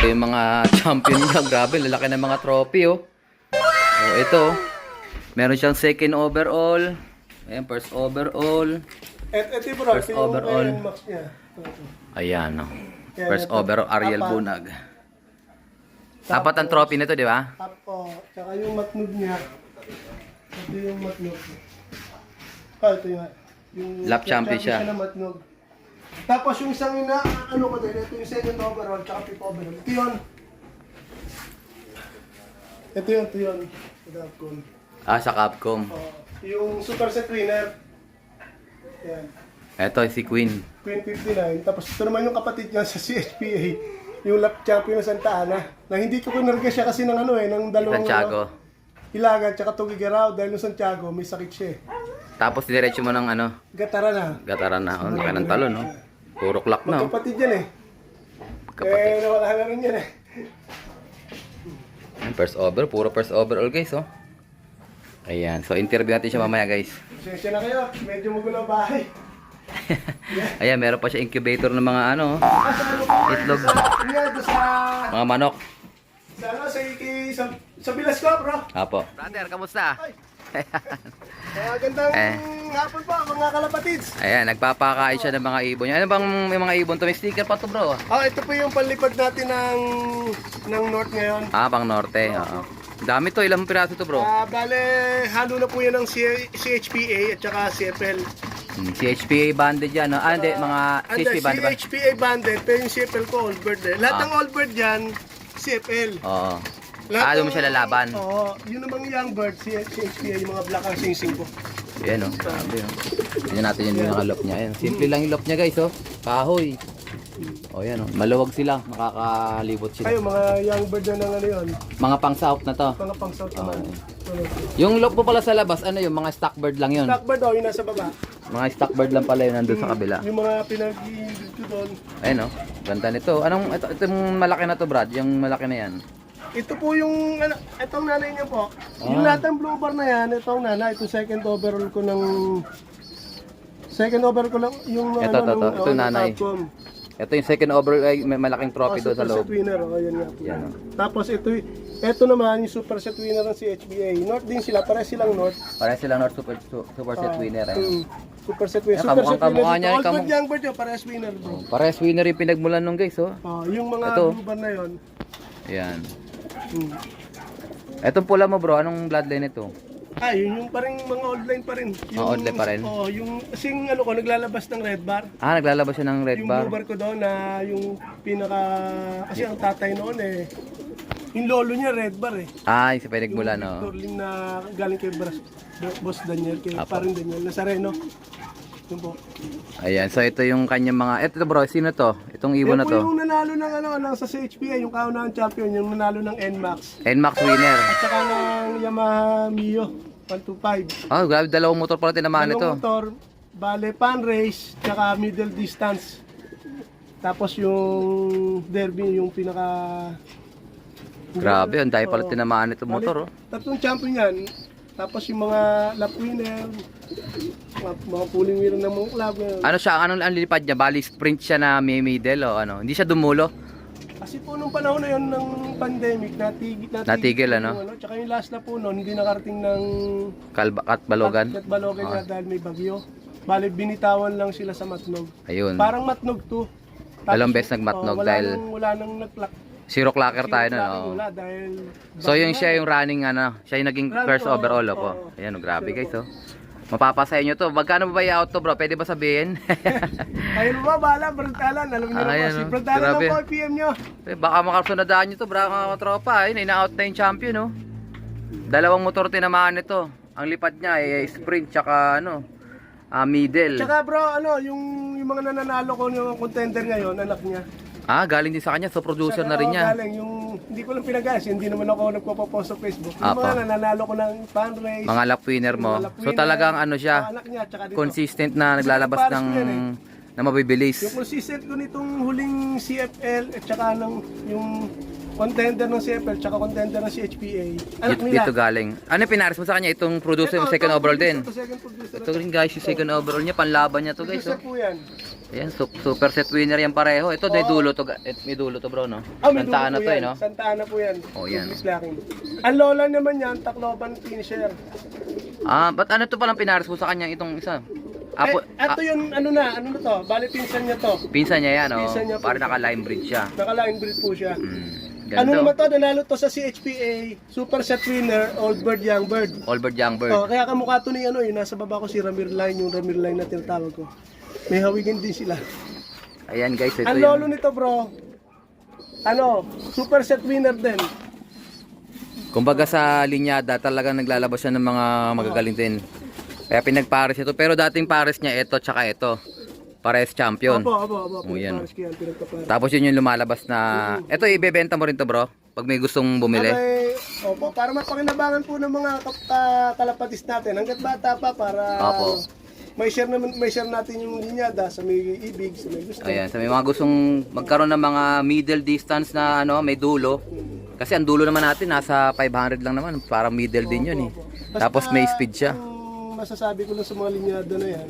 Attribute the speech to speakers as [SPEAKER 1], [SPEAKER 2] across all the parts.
[SPEAKER 1] Ito yung mga champion niya. Grabe, lalaki ng mga trophy, oh. Oh, ito. Meron siyang second overall. Ayan, first overall.
[SPEAKER 2] Ito bro,
[SPEAKER 1] First
[SPEAKER 2] ito yung
[SPEAKER 1] overall.
[SPEAKER 2] Max niya.
[SPEAKER 1] Ayan, oh.
[SPEAKER 2] Yan,
[SPEAKER 1] First
[SPEAKER 2] ito.
[SPEAKER 1] overall, Ariel
[SPEAKER 2] Apat.
[SPEAKER 1] Bunag. Apat ang trophy nito, di ba?
[SPEAKER 2] Apo, tsaka yung matnog niya. Ito yung matnog. Ah, ito yung
[SPEAKER 1] Lap champion siya.
[SPEAKER 2] na matnog. Tapos yung isang ano ko din, ito yung second overall, tsaka fifth overall. Ito yun. Ito yun. Capcom.
[SPEAKER 1] Ah, sa Capcom.
[SPEAKER 2] Yung super set winner. Yan.
[SPEAKER 1] Ito, si Queen.
[SPEAKER 2] Queen 59. Tapos ito naman yung kapatid niya sa CHPA. Yung lap champion ng Santa Ana. Na hindi ko kinarga siya kasi ng ng dalawang
[SPEAKER 1] Santiago.
[SPEAKER 2] Ilagan tsaka Tugigaraw dahil yung Santiago may sakit siya eh.
[SPEAKER 1] Tapos diretso mo ng
[SPEAKER 2] Gatara na.
[SPEAKER 1] gataran na. Oh, laki ng talon, no? Puro clock na, oh.
[SPEAKER 2] Magkapatid yan eh.
[SPEAKER 1] Kapatid.
[SPEAKER 2] Nawala na rin yan eh.
[SPEAKER 1] Ayan, first over. Puro first overall, guys, oh. Ayan. So, interview natin siya mamaya, guys.
[SPEAKER 2] Pasensya na kayo. Medyo magulo ang bahay.
[SPEAKER 1] Ayan, meron pa siya incubator ng mga ano, itlog.
[SPEAKER 2] Sa
[SPEAKER 1] Mga manok.
[SPEAKER 2] sa bilas ko bro.
[SPEAKER 1] Apo. Brother, kamusta?
[SPEAKER 2] Gandang
[SPEAKER 1] Eh.
[SPEAKER 2] hapon po mga kalapatids.
[SPEAKER 1] Ayan, nagpapakain siya ng mga ibon niya. Ano bang may mga ibon to? May sticker pa to, bro.
[SPEAKER 2] Ito po yung panlipad natin ng North ngayon.
[SPEAKER 1] Ah, pang norte. Oo. Dami to. Ilang piraso to, bro?
[SPEAKER 2] Bale, halo na po yan ng CHPA at saka CFL.
[SPEAKER 1] CHPA banded yan, no? Ah, hindi. Mga CHPA banded ba?
[SPEAKER 2] CHPA banded, pero yung CFL ko all bird eh. Lahat ng all bird dyan, CFL.
[SPEAKER 1] Oo. Ah, doon mo siya lalaban.
[SPEAKER 2] Oo, yun namang young bird, CHPA, yung mga black ang sing-sing ko.
[SPEAKER 1] Ayan, oh. Grabe, oh. Tingnan natin yung mga lop niya. Ayan. Simple lang yung lop niya, guys, oh. Kahoy. Oh, yan, oh. Maluwag sila. Makakalibot sila.
[SPEAKER 2] Kayo, mga young bird na ng ano yun,
[SPEAKER 1] Mga pang-south na to.
[SPEAKER 2] mga pang south naman.
[SPEAKER 1] Yung lop mo pala sa labas, ano yung mga stock bird lang yun?
[SPEAKER 2] Black bird, yung nasa baba.
[SPEAKER 1] Mga stock bird lang pala yun nandun sa kabila.
[SPEAKER 2] Yung mga pinag-i-build ko doon.
[SPEAKER 1] Ayun, oh. Ganda nito. Itong malaki na to, Brad? Yung malaki na yan.
[SPEAKER 2] Ito po yung, itong nanay niya po. Yung lahat ng blue bar na yan, itong nanay, ito second overall ko lang, yung
[SPEAKER 1] Ito nanay.
[SPEAKER 2] Capcom.
[SPEAKER 1] Ito yung second overall, ay, may malaking trophy doon sa
[SPEAKER 2] Super set
[SPEAKER 1] loob.
[SPEAKER 2] winner, yan nga po.
[SPEAKER 1] Yan, oh.
[SPEAKER 2] Tapos ito naman, yung super set winner ng CHBA. North din sila, pares silang North.
[SPEAKER 1] Parang silang North Super Set winner. Eh.
[SPEAKER 2] Super set winner.
[SPEAKER 1] Yan, kamukha niya,
[SPEAKER 2] All
[SPEAKER 1] kamukha.
[SPEAKER 2] bird young bird yun, pares winner bro.
[SPEAKER 1] Pares winner yung pinagmulan nung, guys, oh.
[SPEAKER 2] Yung mga
[SPEAKER 1] Ito.
[SPEAKER 2] blue bar na yun.
[SPEAKER 1] Yan.
[SPEAKER 2] Hmm.
[SPEAKER 1] Etong pula mo, bro, anong bloodline ito?
[SPEAKER 2] Yun yung parang mga old line pa rin. Yung,
[SPEAKER 1] old line pa rin?
[SPEAKER 2] Yung kasing ko, naglalabas ng red bar.
[SPEAKER 1] Ah, naglalabas siya ng red
[SPEAKER 2] Yung
[SPEAKER 1] bar.
[SPEAKER 2] blue bar ko doon na yung pinaka, kasi ang tatay noon yung lolo niya red bar eh.
[SPEAKER 1] Ah, yung sa pinagmulan, no?
[SPEAKER 2] Victor Lim na galing kay Boss Daniel, kay
[SPEAKER 1] Apo.
[SPEAKER 2] paring Daniel Nazareno. Yun po.
[SPEAKER 1] Ayan, so ito yung kanyang mga... Ito, bro, sino to? Itong ibon na
[SPEAKER 2] Yan po
[SPEAKER 1] to?
[SPEAKER 2] yung nanalo ng sa CHPA, yung kaunahang champion, yung nanalo ng NMAX.
[SPEAKER 1] NMAX winner.
[SPEAKER 2] At saka ng Yamaha Mio 125.
[SPEAKER 1] Oh, grabe, dalawang motor pala tinamaan ito.
[SPEAKER 2] Dalawang motor, bale pan race, tsaka middle distance. Tapos yung derby, yung pinaka...
[SPEAKER 1] Grabe, ang dahil pala tinamaan itong motor, oh.
[SPEAKER 2] Tatlong champion yan. Tapos yung mga lap winner, mga pulling winner ng mga club.
[SPEAKER 1] Ano siya, anong ang lilipad niya? Bali, sprint siya na may middle, o ano? Hindi siya dumulo?
[SPEAKER 2] Kasi po nung panahon na yun ng pandemic,
[SPEAKER 1] Natigil, ano?
[SPEAKER 2] Tsaka yung last na po noon, hindi nakarating ng
[SPEAKER 1] At Balogan?
[SPEAKER 2] Balogan nga dahil may bagyo. Bale, binitawan lang sila sa Matnog.
[SPEAKER 1] Ayun.
[SPEAKER 2] Parang Matnog to.
[SPEAKER 1] Dalawang beses nagmatnog dahil-
[SPEAKER 2] Wala nang nag-clock.
[SPEAKER 1] Zero clocker tayo na, no?
[SPEAKER 2] Wala dahil...
[SPEAKER 1] So yung siya yung running, ano? Siya yung naging first overall,
[SPEAKER 2] oo.
[SPEAKER 1] po. Ayan, oh, grabe guys, oh. Mapapasaya nyo to. Magkano ba i-out to, bro? Pwede ba sabihin?
[SPEAKER 2] Ayun mo, bahala, Brantalan. Alam niyo
[SPEAKER 1] Ayan,
[SPEAKER 2] naman, si
[SPEAKER 1] oh.
[SPEAKER 2] Brantalan
[SPEAKER 1] Grabe.
[SPEAKER 2] lang po, PM nyo.
[SPEAKER 1] Baka makasunadaan nyo to, bro, mga tropa. Ayun, ina-out na yung champion, oh. Dalawang motor tinamaan nito. Ang lipad niya ay sprint, tsaka ano, middle.
[SPEAKER 2] Tsaka bro, yung mga nananalo ko yung contender ngayon, anak niya.
[SPEAKER 1] Ah, galing din sa kanya. So, producer na rin niya.
[SPEAKER 2] Galing, hindi ko lang pinagas, hindi naman ako nagpo-post sa Facebook. Yung
[SPEAKER 1] Apa.
[SPEAKER 2] mga nananalo ko ng fan race.
[SPEAKER 1] Mga lap winner mo.
[SPEAKER 2] Mga lap
[SPEAKER 1] So,
[SPEAKER 2] winner,
[SPEAKER 1] talagang ano siya,
[SPEAKER 2] anak niya, tsaka dito.
[SPEAKER 1] consistent na naglalabas
[SPEAKER 2] Pares
[SPEAKER 1] ng
[SPEAKER 2] ko yan,
[SPEAKER 1] na mabibilis.
[SPEAKER 2] Yung consistent ko nitong huling CFL at tsaka yung contender ng CFL tsaka contender ng CHPA. Anak nila.
[SPEAKER 1] Dito galing. Ano pinares mo sa kanya? Itong producer mo second overall din.
[SPEAKER 2] Ito, second producer.
[SPEAKER 1] Ito rin guys, yung second overall niya, panlaban niya to guys.
[SPEAKER 2] Producer
[SPEAKER 1] Oh.
[SPEAKER 2] po yan.
[SPEAKER 1] Ayan, super set winner yan pareho. Ito, may dulo to, may dulo to bro, no?
[SPEAKER 2] May
[SPEAKER 1] Santa Ana
[SPEAKER 2] dulo po
[SPEAKER 1] to,
[SPEAKER 2] yan.
[SPEAKER 1] no?
[SPEAKER 2] Santa Ana po yan.
[SPEAKER 1] Oh, yan.
[SPEAKER 2] Public lacking. Ang lola naman yan, Tacloban finisher.
[SPEAKER 1] Ba't ano to palang pinares mo sa kanya itong isa?
[SPEAKER 2] Ito yung ano na to? Bali pinsan niya to.
[SPEAKER 1] Pinsan niya yan, oh.
[SPEAKER 2] Pinsan niya po.
[SPEAKER 1] Para naka-lime bridge siya.
[SPEAKER 2] Naka-line breed po siya.
[SPEAKER 1] Ganda.
[SPEAKER 2] Ano naman to? Nanalo to sa CHPA, super set winner, old bird, young bird.
[SPEAKER 1] Allbird Young Bird.
[SPEAKER 2] Oh, kaya kamukha to ni ano nasa baba ko si Ramir Line, yung Ramir Line na tinatawag ko. May hawigin din sila.
[SPEAKER 1] Ayan guys, ito
[SPEAKER 2] Ang
[SPEAKER 1] yung...
[SPEAKER 2] lolo nito bro, super set winner din.
[SPEAKER 1] Kumbaga sa linyada, talagang naglalabas siya ng mga magagaling din. Kaya pinagpares ito. Pero dating pares niya ito, tsaka ito. Pares champion.
[SPEAKER 2] Opo.
[SPEAKER 1] Oh, yan.
[SPEAKER 2] Pinagpares ko yan, pinagpapares.
[SPEAKER 1] Tapos yun yung lumalabas na... Ito, ibebenta mo rin to bro? Pag may gustong bumili.
[SPEAKER 2] Opo, para mapakinabangan po ng mga kalapatis natin. Hanggat bata pa, para
[SPEAKER 1] Opo.
[SPEAKER 2] may share natin yung linyada sa may ibig, sa may gusto.
[SPEAKER 1] Ayan, sa may mga gustong magkaroon ng mga middle distance na ano, may dulo. Kasi ang dulo naman natin, nasa 500 lang naman. Parang middle din yun eh. Tapos may speed siya.
[SPEAKER 2] Ang masasabi ko lang sa mga linyada na yan,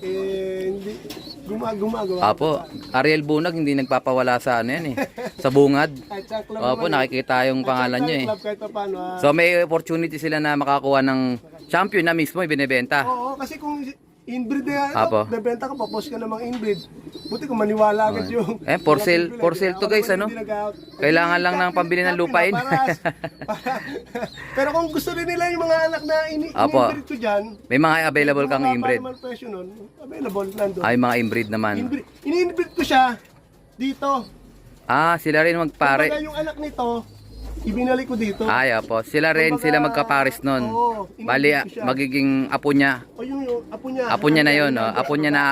[SPEAKER 2] hindi gumagawa.
[SPEAKER 1] Apo, Ariel Bunag hindi nagpapawala sa ano yan eh. Sa bungad.
[SPEAKER 2] Kahit sa club
[SPEAKER 1] Opo,
[SPEAKER 2] naman,
[SPEAKER 1] nakikita yung pangalan niya eh.
[SPEAKER 2] club kahit pa paano.
[SPEAKER 1] So may opportunity sila na makakuha ng champion na mismo ibinebenta.
[SPEAKER 2] Oo, kasi kung inbreed na
[SPEAKER 1] Apo.
[SPEAKER 2] bebenta ka, papos ka namang inbreed. Buti kung maniwala agad yung...
[SPEAKER 1] For sale to guys, ano? Kailangan lang ng pambili ng lupain.
[SPEAKER 2] Pero kung gusto rin nila yung mga anak na
[SPEAKER 1] Apo.
[SPEAKER 2] in-inbreed ko dyan,
[SPEAKER 1] May mga available kang inbreed.
[SPEAKER 2] naman presyo nun, available nandun.
[SPEAKER 1] Ay, mga inbreed naman.
[SPEAKER 2] In-inbreed ko siya dito.
[SPEAKER 1] Sila rin magpare.
[SPEAKER 2] Kumbaga yung anak nito, ibinalik ko dito.
[SPEAKER 1] Ay, apo. Sila rin, sila magkapares nun.
[SPEAKER 2] Oo,
[SPEAKER 1] Bali,
[SPEAKER 2] inibig ko siya.
[SPEAKER 1] magiging apo niya.
[SPEAKER 2] O yung apo niya.
[SPEAKER 1] Apo niya na yun, no? Apo niya na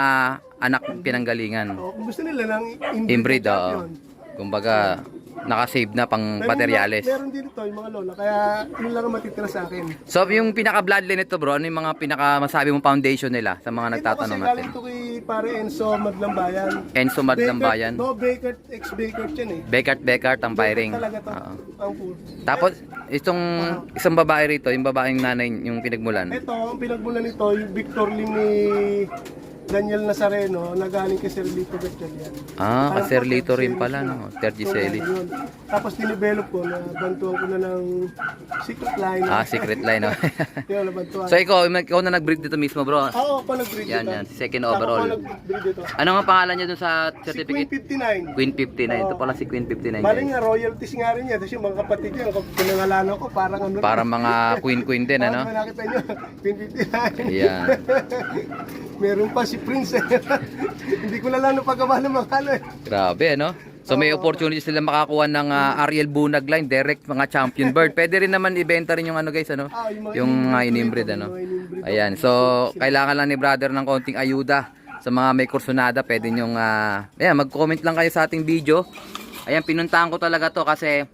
[SPEAKER 1] anak pinanggalingan.
[SPEAKER 2] O, kung gusto nila ng
[SPEAKER 1] Inbreed,
[SPEAKER 2] na
[SPEAKER 1] oo.
[SPEAKER 2] champion.
[SPEAKER 1] Kumbaga, nakasave na pang
[SPEAKER 2] Pero
[SPEAKER 1] materyales.
[SPEAKER 2] Meron din ito yung mga lola, kaya yun lang ang matitira sa akin.
[SPEAKER 1] So, yung pinaka-bloodline nito bro, ano yung mga pinaka-masabi mong foundation nila sa mga nagtatanong
[SPEAKER 2] Ito
[SPEAKER 1] natin?
[SPEAKER 2] kasi galing ito kay pare Enzo Maglambayan.
[SPEAKER 1] Enzo Maglambayan.
[SPEAKER 2] No, Baker, ex-Baker yan eh.
[SPEAKER 1] Bekart ang firing.
[SPEAKER 2] Talaga to.
[SPEAKER 1] Oo.
[SPEAKER 2] Ang puro.
[SPEAKER 1] Tapos, isang babae rito, yung babaeng nanay, yung pinagmulan.
[SPEAKER 2] Ito, ang pinagmulan nito, yung Victor Lim ni Daniel Nazareno, nagaling kay Sir Lito Gatchalian.
[SPEAKER 1] Sir Lito rin pala, no? Tergiselli.
[SPEAKER 2] Tapos dinevelop ko, nabantuan ko na ng secret line.
[SPEAKER 1] Secret line, no?
[SPEAKER 2] Yun, nabantuan.
[SPEAKER 1] So, ikaw na nag-breed dito mismo, bro?
[SPEAKER 2] Oo, ako nag-breed
[SPEAKER 1] Yan,
[SPEAKER 2] dito.
[SPEAKER 1] yan. Second overall.
[SPEAKER 2] Ako nag-breed dito.
[SPEAKER 1] Ano nga pangalan niya dun sa
[SPEAKER 2] Si Queen
[SPEAKER 1] certificate?
[SPEAKER 2] 59.
[SPEAKER 1] Queen 59. Ito pala si Queen 59,
[SPEAKER 2] Bali
[SPEAKER 1] guys.
[SPEAKER 2] nga, royalties nga rin yan. Tapos yung mga kapatid niya, pinangalan ko, parang ano.
[SPEAKER 1] Para mga queen din, ano?
[SPEAKER 2] Nakita niyo, Queen 59.
[SPEAKER 1] Ayan.
[SPEAKER 2] Meron pa si Prince. Hindi ko na lang napagawa ng mga ano eh.
[SPEAKER 1] Grabe, no? So may opportunity sila makakuha ng Ariel Bunag line, direct mga champion bird. Pwede rin naman ibenta rin yung ano guys, ano? Yung mga inimbreed, ano? Ayan, so kailangan lang ni brother ng konting ayuda sa mga may kursunada. Pwede nyong, ayan, mag-comment lang kayo sa ating video. Ayan, pinuntahan ko talaga to kasi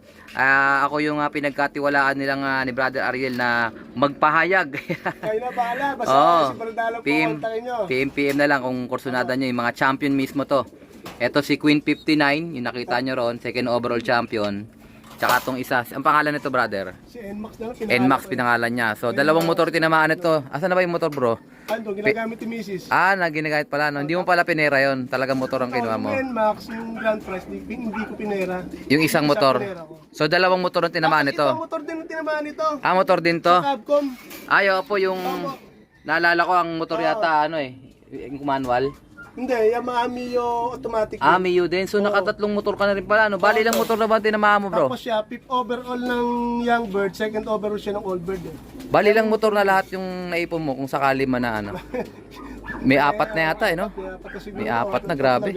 [SPEAKER 1] ako yung pinagkatiwalaan nilang ni Brother Ariel na magpahayag.
[SPEAKER 2] Kayo na bahala, basta si Bardalo po kontakin nyo.
[SPEAKER 1] PM na lang kung kursunada nyo, yung mga champion mismo to. Ito si Queen 59, yung nakita nyo ron, second overall champion. Tsaka itong isa, ang pangalan nito brother?
[SPEAKER 2] Si NMAX na lang,
[SPEAKER 1] NMAX pinangalan niya. So dalawang motor tinamaan ito. Asan na ba yung motor bro?
[SPEAKER 2] Ando, ginagamit ni Mrs.
[SPEAKER 1] Na ginagamit pala. No? Hindi mo pala pinera yon. Talagang motor ang kinuha mo.
[SPEAKER 2] Yung NMAX, yung Grand Prize, hindi ko pinera.
[SPEAKER 1] Yung isang motor.
[SPEAKER 2] pinera ko.
[SPEAKER 1] So dalawang motor ang tinamaan ito.
[SPEAKER 2] Ito, motor din ang tinamaan ito.
[SPEAKER 1] Motor din to.
[SPEAKER 2] Capcom.
[SPEAKER 1] Ayaw po yung naalala ko ang motor yata yung manual.
[SPEAKER 2] Hindi, Yamaha Mio automatic.
[SPEAKER 1] Mio din. So nakatatlong motor ka na rin pala. Bali lang motor na ba ang tinamaan mo bro?
[SPEAKER 2] Tapos siya, fifth overall ng Young Bird, second overall siya ng Old Bird.
[SPEAKER 1] Bali lang motor na lahat yung naipon mo kung sakali man na ano. May apat na yata no? May apat na, grabe.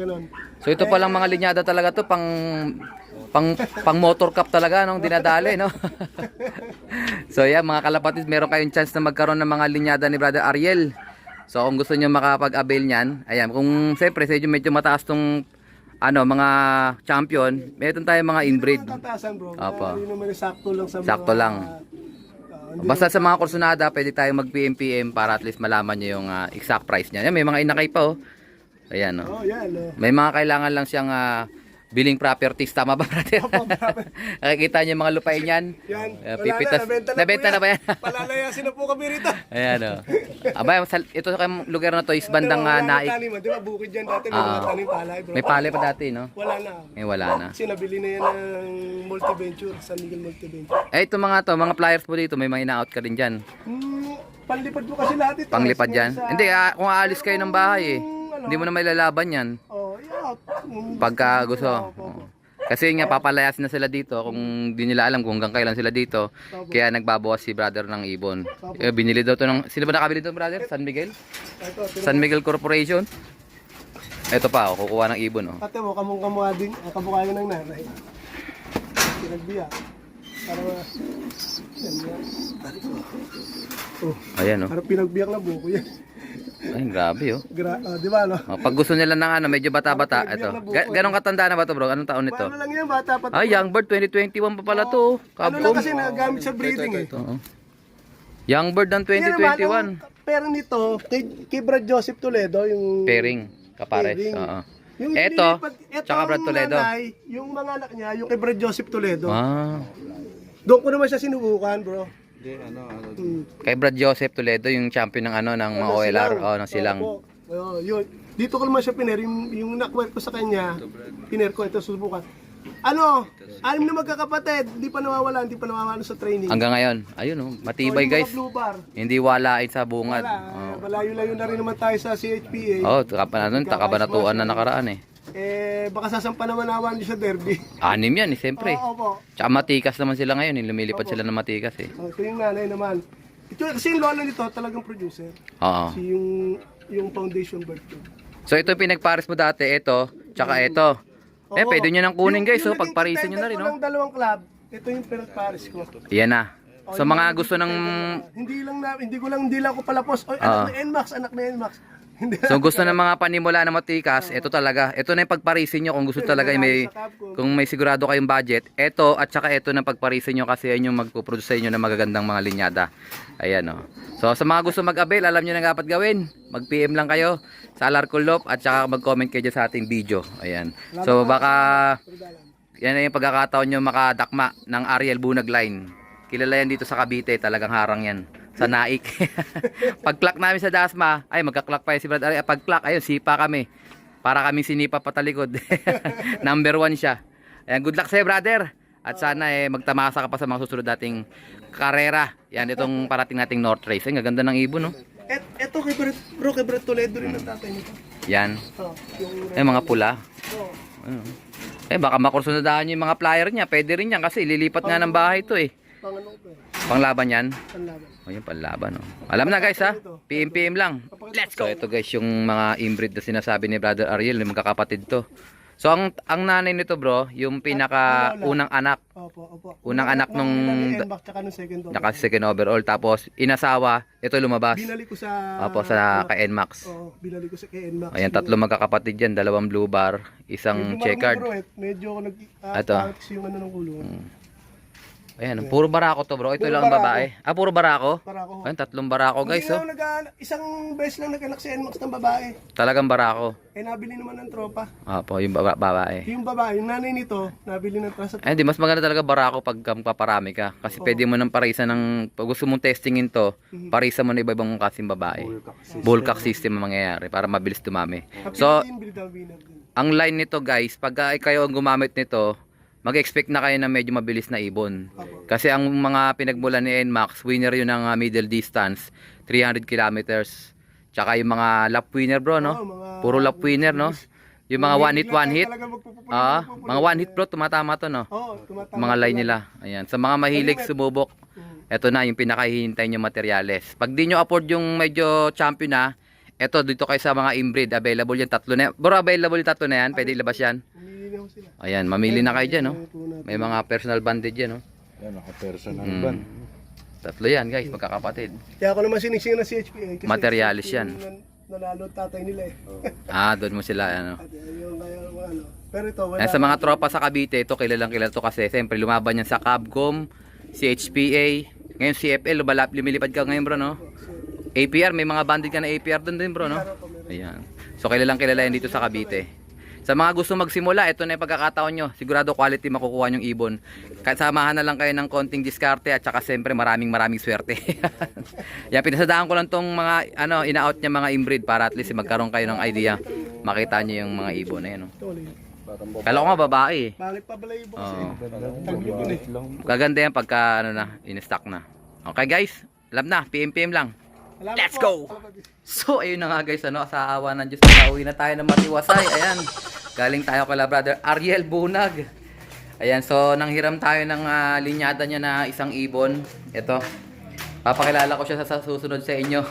[SPEAKER 1] So ito palang mga linyada talaga to pang motor cup talaga nung dinadali no. So yeah, mga kalapatid, meron kayong chance na magkaroon ng mga linyada ni Brother Ariel. So kung gusto niyo makapag-avail niyan, ayan, kung siyempre medyo mataas tong mga champion, meron tayong mga inbreed.
[SPEAKER 2] Tatasan bro.
[SPEAKER 1] Opo.
[SPEAKER 2] Yun naman sakto lang sa mga.
[SPEAKER 1] Sakto lang. Basta sa mga kursunada, pwede tayong mag-PM para at least malaman niyo yung exact price niya. Yan, may mga inakay pa oh. Ayan oh.
[SPEAKER 2] Oh, yan.
[SPEAKER 1] May mga kailangan lang siyang Billing properties, tama ba, brother?
[SPEAKER 2] Opo, brother.
[SPEAKER 1] Nakikita niyo yung mga lupain yan?
[SPEAKER 2] Yan.
[SPEAKER 1] Pipitas. Nabenta na ba yan?
[SPEAKER 2] Palalayasin na po kami rito.
[SPEAKER 1] Ayan o. Abay, ito kayong lugar na to is bandang Naik.
[SPEAKER 2] Di ba bukid dyan dati, may mga tanim palay, bro.
[SPEAKER 1] May palay pa dati, no?
[SPEAKER 2] Wala na.
[SPEAKER 1] Wala na.
[SPEAKER 2] Kasi nabili na yan ng Multiventure, San Miguel Multiventure.
[SPEAKER 1] Ito mga flyers po dito, may mga ina-out ka din dyan.
[SPEAKER 2] Panlipad po kasi lahat ito.
[SPEAKER 1] Panglipad dyan? Hindi, kung aalis kayo ng bahay hindi mo na may lalaban yan.
[SPEAKER 2] Oh, yeah.
[SPEAKER 1] Pagka gusto. Kasi nga papalayasin na sila dito kung di nila alam kung hanggang kailan sila dito. Kaya nagbabawas si brother ng ibon. Binili daw to ng, sino ba nakabili to, brother? San Miguel? San Miguel Corporation? Ito pa, kukuha ng ibon.
[SPEAKER 2] Ate mo, kamukha din, kamukha yun ng nanay. Pinagbiya. Para
[SPEAKER 1] ayan,
[SPEAKER 2] Para pinagbiyak na buko yan.
[SPEAKER 1] Ay, grabe
[SPEAKER 2] Di ba, no?
[SPEAKER 1] Pag gusto nila ng medyo bata-bata, ito. Ganong katanda na ba to, bro? Anong taon nito?
[SPEAKER 2] Ano lang yan, bata pa.
[SPEAKER 1] Ay, Youngbird 2021 pa pala to.
[SPEAKER 2] Ano lang kasi nagagamit sa breeding eh.
[SPEAKER 1] Youngbird ng 2021.
[SPEAKER 2] Pero nito, kay Brad Joseph Toledo, yung
[SPEAKER 1] Pairing, kapares.
[SPEAKER 2] pairing.
[SPEAKER 1] Oo.
[SPEAKER 2] Yung
[SPEAKER 1] Eto,
[SPEAKER 2] nililipat-
[SPEAKER 1] tsaka Brad
[SPEAKER 2] ang
[SPEAKER 1] Toledo.
[SPEAKER 2] nanay, yung mga anak niya, yung kay Brad Joseph Toledo.
[SPEAKER 1] Doon
[SPEAKER 2] ko naman siya sinubukan, bro.
[SPEAKER 1] Kay Brad Joseph Toledo, yung champion ng ng mga OLR, ng silang.
[SPEAKER 2] Yun. Dito ko naman siya yung nakware ko sa kanya, piner ko ito susubukan. 6 na magkakapatid, hindi pa nawawala sa training.
[SPEAKER 1] Hanggang ngayon, ayun matibay guys.
[SPEAKER 2] Blue bar.
[SPEAKER 1] Hindi walain sa bungad.
[SPEAKER 2] Malayo-layo na rin naman tayo sa CHPA.
[SPEAKER 1] Takabanatuan na nakaraan
[SPEAKER 2] Baka sasampa naman naman sa derby.
[SPEAKER 1] 6 yan siyempre.
[SPEAKER 2] Opo.
[SPEAKER 1] Tsaka matikas naman sila ngayon, lumilipad sila ng matikas
[SPEAKER 2] Ito yung nanay naman. Ito, kasi yung lola nito talagang producer.
[SPEAKER 1] Oo.
[SPEAKER 2] Si yung foundation bird ko.
[SPEAKER 1] So ito yung pinagpares mo dati, ito, tsaka ito. Pwede nyo nang kunin guys, pagparisin nyo na rin,
[SPEAKER 2] Yung dalawang club, ito yung pinagpares ko.
[SPEAKER 1] Yan na. So mga gusto ng...
[SPEAKER 2] Hindi lang ako palapos. Oy, anak na NMAX.
[SPEAKER 1] So gusto ng mga panimula na matikas, ito talaga. Ito na yung pagparisin nyo kung gusto talaga kung may sigurado kayong budget. Ito at saka ito na pagparisin nyo kasi yan yung magpuproduce sa inyo ng magagandang mga linyada. Ayan So sa mga gusto mag-avail, alam nyo na dapat gawin. Mag-PM lang kayo sa Alarcolop at saka mag-comment kayo sa ating video. Ayan. So baka yan na yung pagkakataon nyo makadakma ng Ariel Bunag Line. Kilala yan dito sa Cavite, talagang harang yan. Sa Naik. Pag-clock namin sa Dasma, ay magka-clock pa si Brad. Pag-clock, ayun, sipa kami. Para kaming sinipa patalikod. Number 1 siya. Ayan, good luck sa'yo, brother. At sana magtamasa ka pa sa mga susunod nating karera. Yan, itong parating nating North Race. Ay, gaganda ng ibon, no?
[SPEAKER 2] Ito kay Brad Toledo rin ang tatay nito.
[SPEAKER 1] Yan. Mga pula. Baka makursunadahan nyo yung mga flyer niya. Pwede rin yan kasi lilipat nga ng bahay ito Panglaban yan?
[SPEAKER 2] Panlaban.
[SPEAKER 1] Yung panlaban Alam na guys PM lang. Let's go. So ito guys yung mga inbreed na sinasabi ni Brother Ariel, yung magkakapatid to. So ang nanay nito bro, yung pinaka unang anak.
[SPEAKER 2] Opo.
[SPEAKER 1] Unang anak nung
[SPEAKER 2] second
[SPEAKER 1] overall tapos inasawa, ito lumabas.
[SPEAKER 2] Binalik ko sa
[SPEAKER 1] kay NMAX.
[SPEAKER 2] Binalik ko sa kay NMAX.
[SPEAKER 1] Ayan, 3 magkakapatid yan, 2 blue bar, isang checkered.
[SPEAKER 2] Medyo
[SPEAKER 1] ito.
[SPEAKER 2] Yung ng kulungan.
[SPEAKER 1] Ayan, puro barako to bro. Ito lang ang babae. Puro barako?
[SPEAKER 2] Barako.
[SPEAKER 1] Ayan, 3 barako guys.
[SPEAKER 2] Isang beses lang nag-anak si NMAX ng babae.
[SPEAKER 1] Talagang barako.
[SPEAKER 2] Nabili naman ng tropa.
[SPEAKER 1] Yung babae.
[SPEAKER 2] Yung babae, yung nanay nito, nabili ng tropa.
[SPEAKER 1] Di mas maganda talaga barako pag paparami ka. Kasi pwede mo nang parisa pag gusto mong testingin to, parisa mo na iba-ibang kasing babae. Bulkak system ang mangyayari para mabilis dumami. So, ang line nito guys, pag kayo ang gumamit nito, mag-expect na kayo na medyo mabilis na ibon. Kasi ang mga pinagmulan ni NMAX, winner yun ng middle distance, 300 kilometers. Tsaka yung mga lap winner bro, no? Puro lap winner, no? Yung mga one hit. Mga one hit bro, tumatama to, no? Mga line nila. Ayan. Sa mga mahilig sumubok, eto na yung pinakahihintay nyo materyales. Pag di nyo afford yung medyo champion na, eto dito kayo sa mga inbreed, available yung 3 na yan. Bro, available yung 3 na yan, pwede ilabas yan. Ayan, mamili na kayo dyan, no? May mga personal banded dyan, no?
[SPEAKER 2] Yan, naka-personal band.
[SPEAKER 1] 3 yan, guys, magkakapatid.
[SPEAKER 2] Kaya ako naman sinising na CHPA.
[SPEAKER 1] Materialis yan.
[SPEAKER 2] Nalalo tatay nila
[SPEAKER 1] doon mo sila, ano.
[SPEAKER 2] Pero ito, wala.
[SPEAKER 1] Sa mga tropa sa Cavite, ito kilalang kilala to kasi siyempre lumaban yan sa Cabcom, CHPA, ngayon CFL, lumilipad ka ngayon bro, no? APR, may mga banded ka na APR doon din bro, no? Ayan. So kilalang kilala yan dito sa Cavite. Sa mga gusto magsimula, ito na yung pagkakataon nyo. Sigurado quality makukuha yung ibon. Samahan na lang kayo ng konting diskarte at saka siyempre maraming swerte. Yan, pinasadaan ko lang tong mga ina-out niya mga inbreed para at least magkaroon kayo ng idea. Makita nyo yung mga ibon. Ayan, kala ko nga babae.
[SPEAKER 2] Pangit pa pala yung ibon kasi.
[SPEAKER 1] Oo. Kaganda yan pagka in-stock na. Okay guys, alam na, PM lang.
[SPEAKER 2] Salamat
[SPEAKER 1] Let's
[SPEAKER 2] po.
[SPEAKER 1] go! So, ayun na nga guys, sa awa ng Diyos, nakauwi na tayo ng matiwasay. Ayan, galing tayo kala brother Ariel Bunag. Ayan, so nanghiram tayo ng linyada niya na isang ibon. Ito, papakilala ko siya sa susunod sa inyo.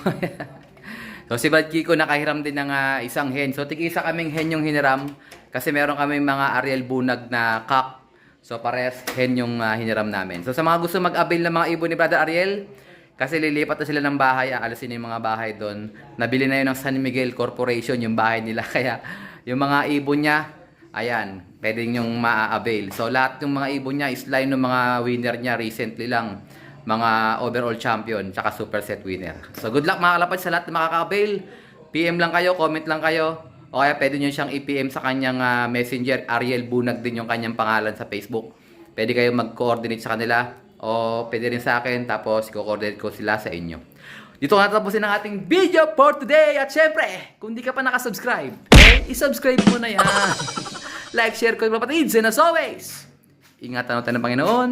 [SPEAKER 1] So, si Brad Kiko nakahiram din ng isang hen. So, tig-isa kaming hen yung hiniram kasi meron kaming mga Ariel Bunag na cock. So, pares hen yung hiniram namin. So, sa mga gusto mag-avail ng mga ibon ni brother Ariel, kasi lilipat na sila ng bahay, aalisin yung mga bahay doon. Nabili na yun ng San Miguel Corporation yung bahay nila. Kaya yung mga ibon niya, ayan, pwede nyong ma-avail. So lahat yung mga ibon niya is line ng mga winner niya recently lang. Mga overall champion, tsaka super set winner. So good luck mga kalapad sa lahat na makaka-avail. PM lang kayo, comment lang kayo. O kaya pwede nyo siyang i-PM sa kanyang messenger. Ariel Bunag din yung kanyang pangalan sa Facebook. Pwede kayo mag-coordinate sa kanila. O pwede rin sa akin, tapos i-coordinate ko sila sa inyo. Dito nga tapusin ang ating video for today. At syempre, kung di ka pa nakasubscribe, i-subscribe mo na yan. Like, share ko yung kapatids. And as always, ingatan natin ng Panginoon.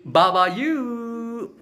[SPEAKER 1] Bye-bye you!